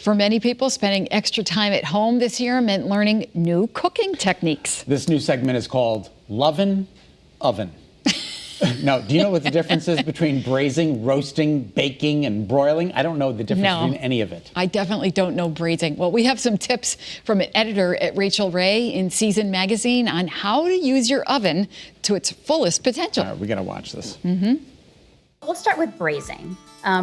For many people, spending extra time at home this year meant learning new cooking techniques. This new segment is called Lovin' Oven. No, do you know what the difference is between braising, roasting, baking, and broiling? I don't know the difference between any of it. I definitely don't know braising. Well, we have some tips from an editor at Rachel Ray in Season Magazine on how to use your oven to its fullest potential. All right, we got to watch this. We'll start with braising.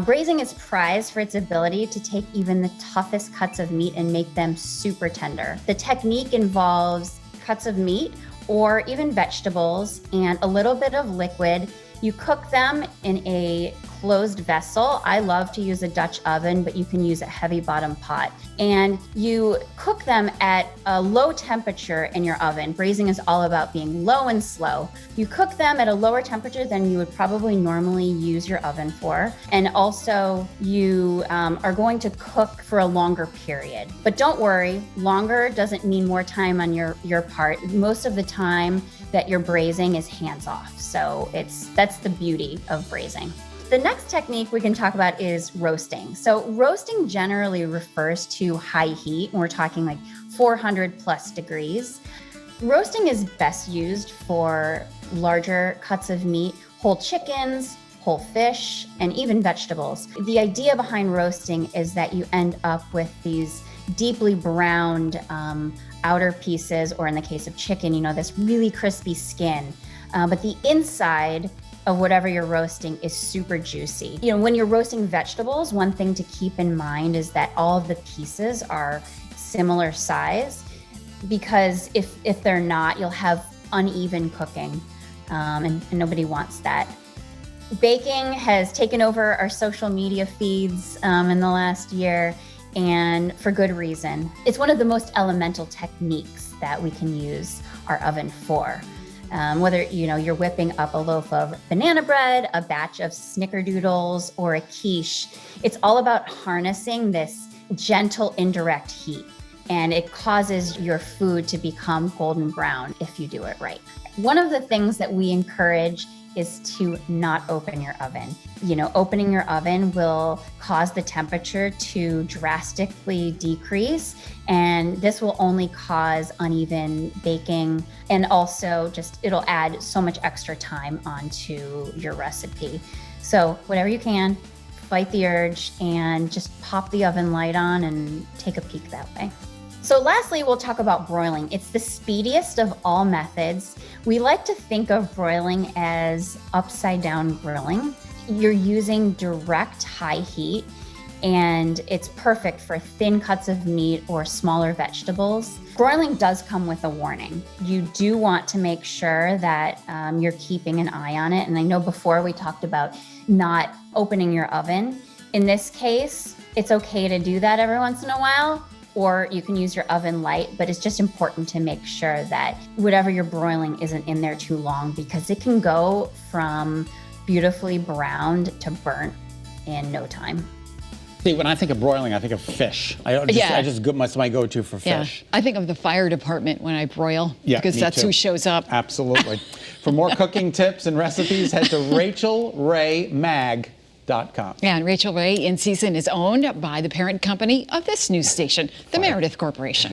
Braising is prized for its ability to take even the toughest cuts of meat and make them super tender. The technique involves cuts of meat or even vegetables and a little bit of liquid. You cook them in a closed vessel. I love to use a Dutch oven, but you can use a heavy bottom pot. And you cook them at a low temperature in your oven. Braising is all about being low and slow. You cook them at a lower temperature than you would probably normally use your oven for. And also you are going to cook for a longer period. But don't worry, longer doesn't mean more time on your part. Most of the time that you're braising is hands off. So that's the beauty of braising. The next technique we can talk about is roasting. So roasting generally refers to high heat, and we're talking like 400 plus degrees. Roasting is best used for larger cuts of meat, whole chickens, whole fish, and even vegetables. The idea behind roasting is that you end up with these deeply browned outer pieces, or in the case of chicken, this really crispy skin. But the inside of whatever you're roasting is super juicy. When you're roasting vegetables, one thing to keep in mind is that all of the pieces are similar size, because if they're not, you'll have uneven cooking, and nobody wants that. Baking has taken over our social media feeds in the last year, and for good reason. It's one of the most elemental techniques that we can use our oven for. Whether you're whipping up a loaf of banana bread, a batch of snickerdoodles, or a quiche, it's all about harnessing this gentle indirect heat, and it causes your food to become golden brown if you do it right. One of the things that we encourage is to not open your oven. Opening your oven will cause the temperature to drastically decrease, and this will only cause uneven baking, and also it'll add so much extra time onto your recipe. So whatever you can, fight the urge and just pop the oven light on and take a peek that way. So lastly, we'll talk about broiling. It's the speediest of all methods. We like to think of broiling as upside down grilling. You're using direct high heat, and it's perfect for thin cuts of meat or smaller vegetables. Broiling does come with a warning. You do want to make sure that you're keeping an eye on it. And I know before we talked about not opening your oven. In this case, it's okay to do that every once in a while, or you can use your oven light, but it's just important to make sure that whatever you're broiling isn't in there too long, because it can go from beautifully browned to burnt in no time. See, when I think of broiling, I think of fish. That's my go-to for fish. I think of the fire department when I broil, because that's who shows up. Absolutely. For more cooking tips and recipes, head to RachelRayMag.com. And Rachel Ray in Season is owned by the parent company of this news station, the Meredith Corporation.